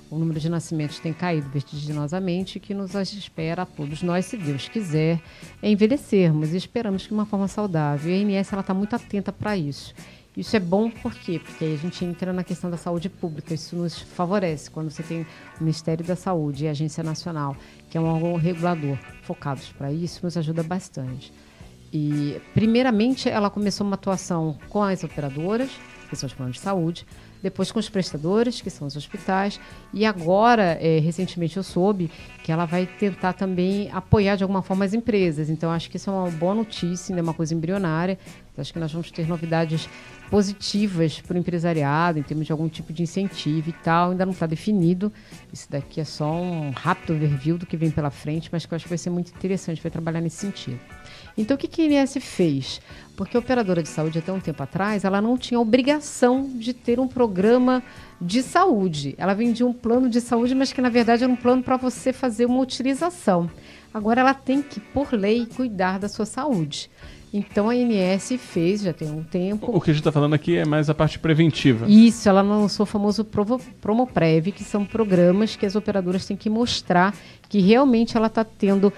O número de nascimentos tem caído vertiginosamente, que nos espera a todos nós, se Deus quiser, envelhecermos e esperamos que de uma forma saudável. E a ANS está muito atenta para isso. Isso é bom por quê? Porque aí a gente entra na questão da saúde pública, isso nos favorece. Quando você tem o Ministério da Saúde e a Agência Nacional, que é um órgão regulador focados para isso, nos ajuda bastante. E, primeiramente, ela começou uma atuação com as operadoras, que são os planos de saúde, depois com os prestadores, que são os hospitais, e agora, recentemente eu soube que ela vai tentar também apoiar de alguma forma as empresas. Então, acho que isso é uma boa notícia, ainda é uma coisa embrionária, Acho que nós vamos ter novidades positivas para o empresariado, em termos de algum tipo de incentivo e tal. Ainda não está definido. Isso daqui é só um rápido overview do que vem pela frente, mas que eu acho que vai ser muito interessante, vai trabalhar nesse sentido. Então, o que a INS fez? Porque a operadora de saúde, até um tempo atrás, ela não tinha obrigação de ter um programa de saúde. Ela vendia um plano de saúde, mas que, na verdade, era um plano para você fazer uma utilização. Agora, ela tem que, por lei, cuidar da sua saúde. Então, a INS fez, já tem um tempo... O que a gente está falando aqui é mais a parte preventiva. Isso, ela lançou o famoso Promoprev, que são programas que as operadoras têm que mostrar que realmente ela está tendo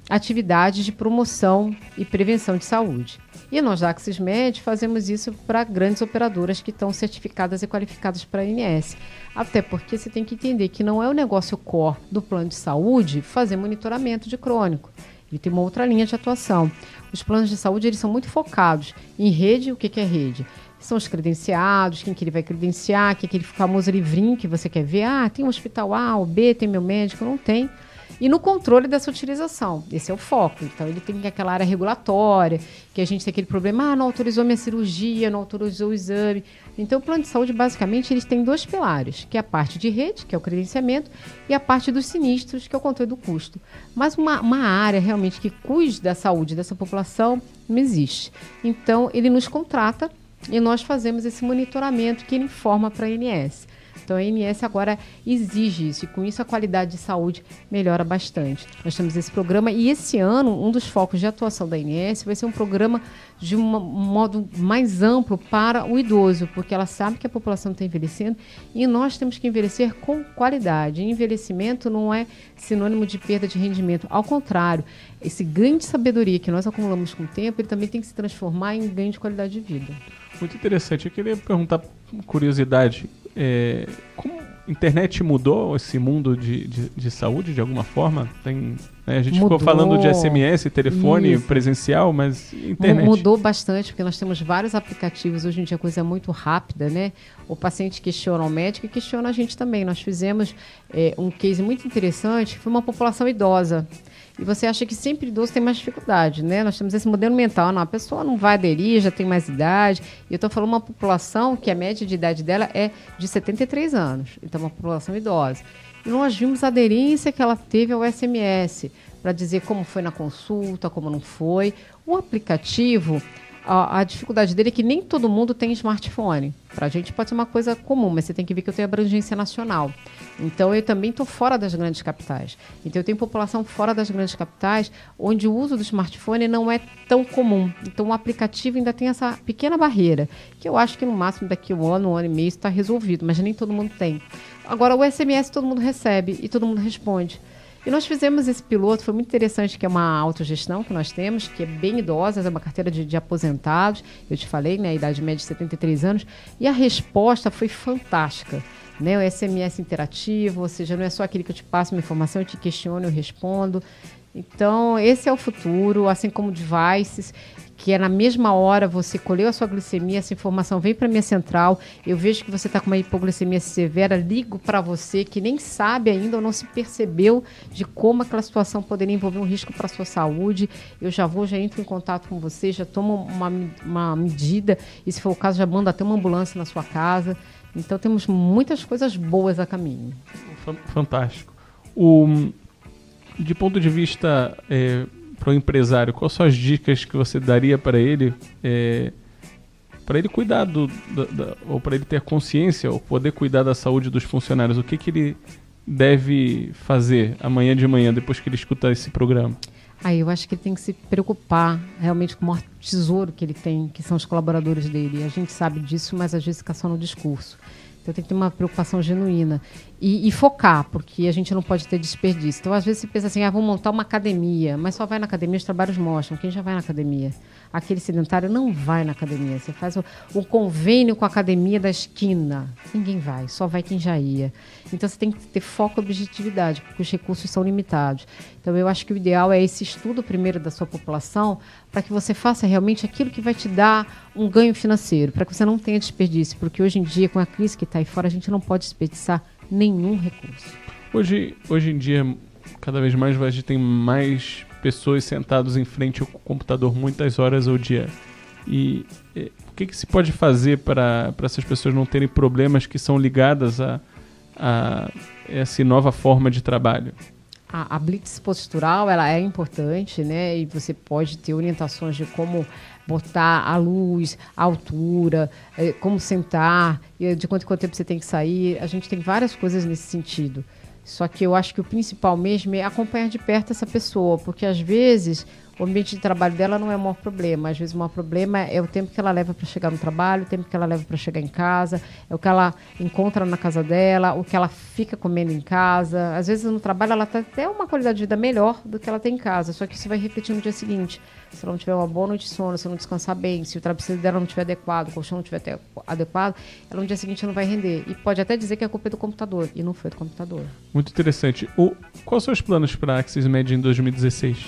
atividades de promoção e prevenção de saúde. E nós, da AxisMed, fazemos isso para grandes operadoras que estão certificadas e qualificadas para a INS. Até porque você tem que entender que não é o negócio core do plano de saúde fazer monitoramento de crônico. Ele tem uma outra linha de atuação. Os planos de saúde, eles são muito focados em rede. O que é rede? São os credenciados, quem que ele vai credenciar, que é aquele famoso livrinho que você quer ver. Ah, tem um hospital A ou B, tem meu médico, não tem. E no controle dessa utilização. Esse é o foco. Então, ele tem aquela área regulatória, que a gente tem aquele problema, não autorizou minha cirurgia, não autorizou o exame. Então, o plano de saúde, basicamente, eles têm 2 pilares, que é a parte de rede, que é o credenciamento, e a parte dos sinistros, que é o controle do custo. Mas uma área, realmente, que cuide da saúde dessa população, não existe. Então, ele nos contrata e nós fazemos esse monitoramento que ele informa para a INS. Então, a INS agora exige isso, e com isso a qualidade de saúde melhora bastante. Nós temos esse programa, e esse ano, um dos focos de atuação da INS vai ser um programa de um modo mais amplo para o idoso, porque ela sabe que a população está envelhecendo e nós temos que envelhecer com qualidade. E envelhecimento não é sinônimo de perda de rendimento, ao contrário, esse ganho de sabedoria que nós acumulamos com o tempo, ele também tem que se transformar em ganho de qualidade de vida. Muito interessante. Eu queria perguntar, curiosidade, como a internet mudou esse mundo de saúde de alguma forma? A gente ficou falando de SMS, telefone presencial, mas internet. Mudou bastante, porque nós temos vários aplicativos. Hoje em dia a coisa é muito rápida, né? O paciente questiona o médico e questiona a gente também. Nós fizemos um case muito interessante, que foi uma população idosa. E você acha que sempre idoso tem mais dificuldade, né? Nós temos esse modelo mental, não, a pessoa não vai aderir, já tem mais idade. E eu estou falando uma população que a média de idade dela é de 73 anos. Então, uma população idosa. E nós vimos a aderência que ela teve ao SMS, para dizer como foi na consulta, como não foi. O aplicativo, a dificuldade dele é que nem todo mundo tem smartphone. Para a gente pode ser uma coisa comum, mas você tem que ver que eu tenho abrangência nacional. Então, eu também estou fora das grandes capitais. Então, eu tenho população fora das grandes capitais, onde o uso do smartphone não é tão comum. Então, o aplicativo ainda tem essa pequena barreira, que eu acho que no máximo daqui um ano e meio está resolvido, mas nem todo mundo tem. Agora, o SMS todo mundo recebe e todo mundo responde. E nós fizemos esse piloto, foi muito interessante, que é uma autogestão que nós temos, que é bem idosa, é uma carteira de aposentados, eu te falei, né, a idade média de 73 anos, e a resposta foi fantástica, né, o SMS interativo, ou seja, não é só aquele que eu te passo uma informação, eu te questiono, eu respondo. Então, esse é o futuro, assim como devices, que é na mesma hora você colheu a sua glicemia, essa informação vem para a minha central, eu vejo que você está com uma hipoglicemia severa, ligo para você que nem sabe ainda ou não se percebeu de como aquela situação poderia envolver um risco para a sua saúde, eu já entro em contato com você, já tomo uma medida, e se for o caso já mando até uma ambulância na sua casa. Então temos muitas coisas boas a caminho. Fantástico. De ponto de vista para o empresário, quais são as dicas que você daria para ele cuidar ou para ele ter consciência ou poder cuidar da saúde dos funcionários? O que ele deve fazer amanhã de manhã, depois que ele escutar esse programa? Eu acho que ele tem que se preocupar realmente com o maior tesouro que ele tem, que são os colaboradores dele. A gente sabe disso, mas às vezes fica só no discurso. Então tem que ter uma preocupação genuína e focar, porque a gente não pode ter desperdício. Então às vezes você pensa assim, vamos montar uma academia, mas só vai na academia, os trabalhos mostram, quem já vai na academia? Aquele sedentário não vai na academia. Você faz o convênio com a academia da esquina, ninguém vai, só vai quem já ia. Então você tem que ter foco e objetividade, porque os recursos são limitados. Então eu acho que o ideal é esse estudo primeiro da sua população, para que você faça realmente aquilo que vai te dar um ganho financeiro, para que você não tenha desperdício, porque hoje em dia, com a crise que está aí fora, a gente não pode desperdiçar nenhum recurso. Hoje em dia, cada vez mais a gente tem mais pessoas sentadas em frente ao computador muitas horas ao dia. E o que se pode fazer para essas pessoas não terem problemas que são ligadas a essa nova forma de trabalho? A blitz postural, ela é importante, né? E você pode ter orientações de como botar a luz, a altura, como sentar, de quanto tempo você tem que sair. A gente tem várias coisas nesse sentido. Só que eu acho que o principal mesmo é acompanhar de perto essa pessoa, porque às vezes o ambiente de trabalho dela não é o maior problema. Às vezes o maior problema é o tempo que ela leva para chegar no trabalho, o tempo que ela leva para chegar em casa, é o que ela encontra na casa dela, o que ela fica comendo em casa. Às vezes no trabalho ela tem até uma qualidade de vida melhor do que ela tem em casa, só que isso vai refletir no dia seguinte. Se ela não tiver uma boa noite de sono, se ela não descansar bem, se o travesseiro dela não estiver adequado, o colchão não estiver adequado, ela no dia seguinte não vai render. E pode até dizer que a culpa é do computador, e não foi do computador. Muito interessante. Quais são os planos para a Axis Med em 2016?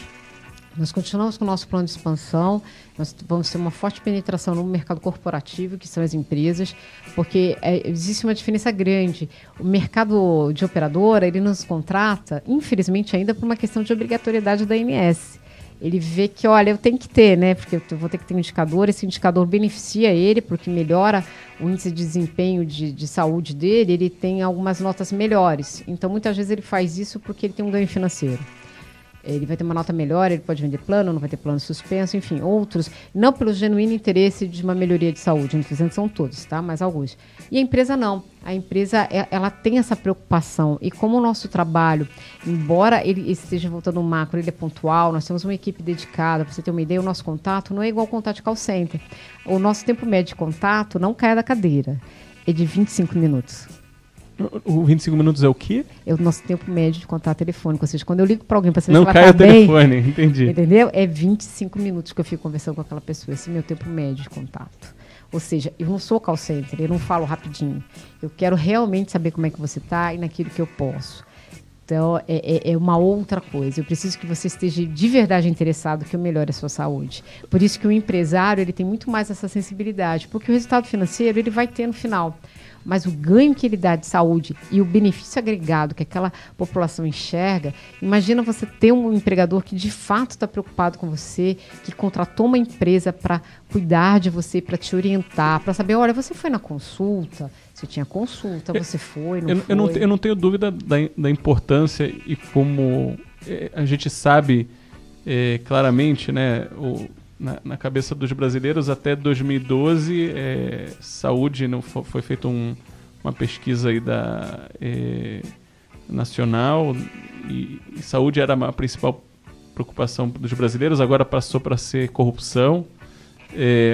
Nós continuamos com o nosso plano de expansão, nós vamos ter uma forte penetração no mercado corporativo, que são as empresas, porque existe uma diferença grande. O mercado de operadora, ele nos contrata, infelizmente ainda por uma questão de obrigatoriedade da ANS. Ele vê que, olha, eu tenho que ter, né? Porque eu vou ter que ter um indicador, esse indicador beneficia ele, porque melhora o índice de desempenho de saúde dele, ele tem algumas notas melhores. Então, muitas vezes ele faz isso porque ele tem um ganho financeiro. Ele vai ter uma nota melhor, ele pode vender plano, não vai ter plano suspenso, enfim, outros, não pelo genuíno interesse de uma melhoria de saúde, não estou dizendo que são todos, tá? Mas alguns. E a empresa não. A empresa, ela tem essa preocupação. E como o nosso trabalho, embora ele esteja voltando no macro, ele é pontual, nós temos uma equipe dedicada, para você ter uma ideia, o nosso contato não é igual ao contato de call center. O nosso tempo médio de contato não cai da cadeira, é de 25 minutos. O 25 minutos é o quê? É o nosso tempo médio de contato telefônico. Ou seja, quando eu ligo para alguém para saber se ela está bem... Não cai o telefone, entendi. Entendeu? É 25 minutos que eu fico conversando com aquela pessoa. Esse é o meu tempo médio de contato. Ou seja, eu não sou call center, eu não falo rapidinho. Eu quero realmente saber como é que você está e naquilo que eu posso. Então, é uma outra coisa. Eu preciso que você esteja de verdade interessado que eu melhore a sua saúde. Por isso que o empresário, ele tem muito mais essa sensibilidade, porque o resultado financeiro, ele vai ter no final. Mas o ganho que ele dá de saúde e o benefício agregado que aquela população enxerga, imagina você ter um empregador que de fato está preocupado com você, que contratou uma empresa para cuidar de você, para te orientar, para saber, olha, você foi na consulta, você tinha consulta, você foi, não foi. Eu não tenho dúvida da importância e como a gente sabe claramente, né, na cabeça dos brasileiros, até 2012, saúde, não foi feita uma pesquisa aí nacional e saúde era a principal preocupação dos brasileiros, agora passou para ser corrupção,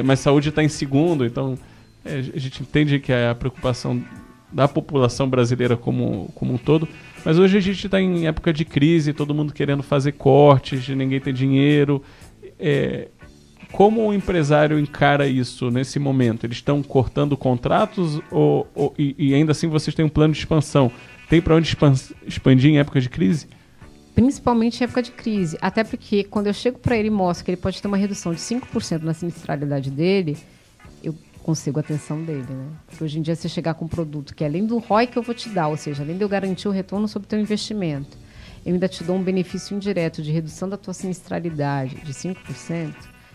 mas saúde está em segundo, então a gente entende que é a preocupação da população brasileira como um todo, mas hoje a gente está em época de crise, todo mundo querendo fazer cortes, ninguém tem dinheiro. Como o empresário encara isso nesse momento? Eles estão cortando contratos e ainda assim vocês têm um plano de expansão? Tem para onde expandir em época de crise? Principalmente em época de crise. Até porque quando eu chego para ele e mostro que ele pode ter uma redução de 5% na sinistralidade dele, eu consigo a atenção dele, né? Porque hoje em dia você chegar com um produto que além do ROI que eu vou te dar, ou seja, além de eu garantir o retorno sobre o teu investimento, eu ainda te dou um benefício indireto de redução da tua sinistralidade de 5%,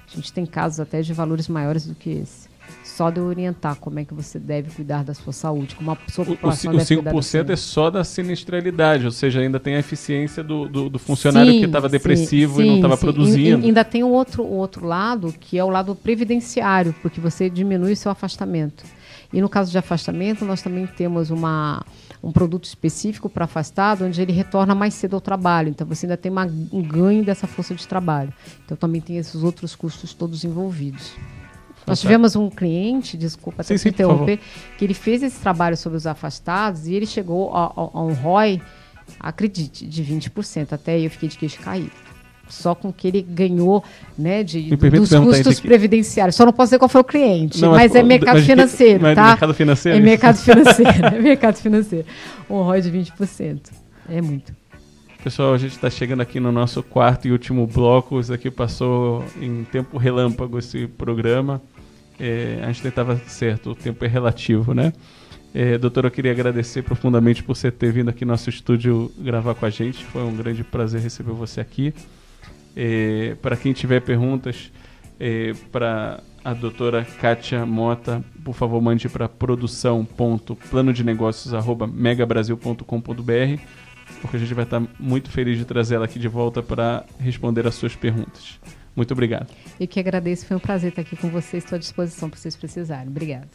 a gente tem casos até de valores maiores do que esse. Só de eu orientar como é que você deve cuidar da sua saúde, como a sua população deve cuidar da sua. O 5% é só da sinistralidade, ou seja, ainda tem a eficiência do funcionário que estava depressivo e não estava produzindo. E ainda tem o outro lado, que é o lado previdenciário, porque você diminui o seu afastamento. E no caso de afastamento, nós também temos um produto específico para afastado, onde ele retorna mais cedo ao trabalho. Então, você ainda tem um ganho dessa força de trabalho. Então, também tem esses outros custos todos envolvidos. Nós tivemos um cliente, desculpa até te interromper, que ele fez esse trabalho sobre os afastados e ele chegou a um ROI, acredite, de 20%. Até aí eu fiquei de queixo caído. Só com que ele ganhou, né, dos custos previdenciários. Só não posso dizer qual foi o cliente, mas é mercado financeiro, tá? É mercado financeiro? É mercado financeiro, é mercado financeiro. Um ROI de 20%. É muito. Pessoal, a gente está chegando aqui no nosso quarto e último bloco. Isso aqui passou em tempo relâmpago, esse programa. A gente tentava certo, o tempo é relativo, né? Doutora, eu queria agradecer profundamente por você ter vindo aqui no nosso estúdio gravar com a gente. Foi um grande prazer receber você aqui. Para quem tiver perguntas para a doutora Kátia Mota, por favor, mande para produção.planodinegócios@megabrasil.com.br, porque a gente vai estar muito feliz de trazer ela aqui de volta para responder as suas perguntas. Muito obrigado. Eu que agradeço, foi um prazer estar aqui com vocês, estou à disposição para vocês precisarem. Obrigada.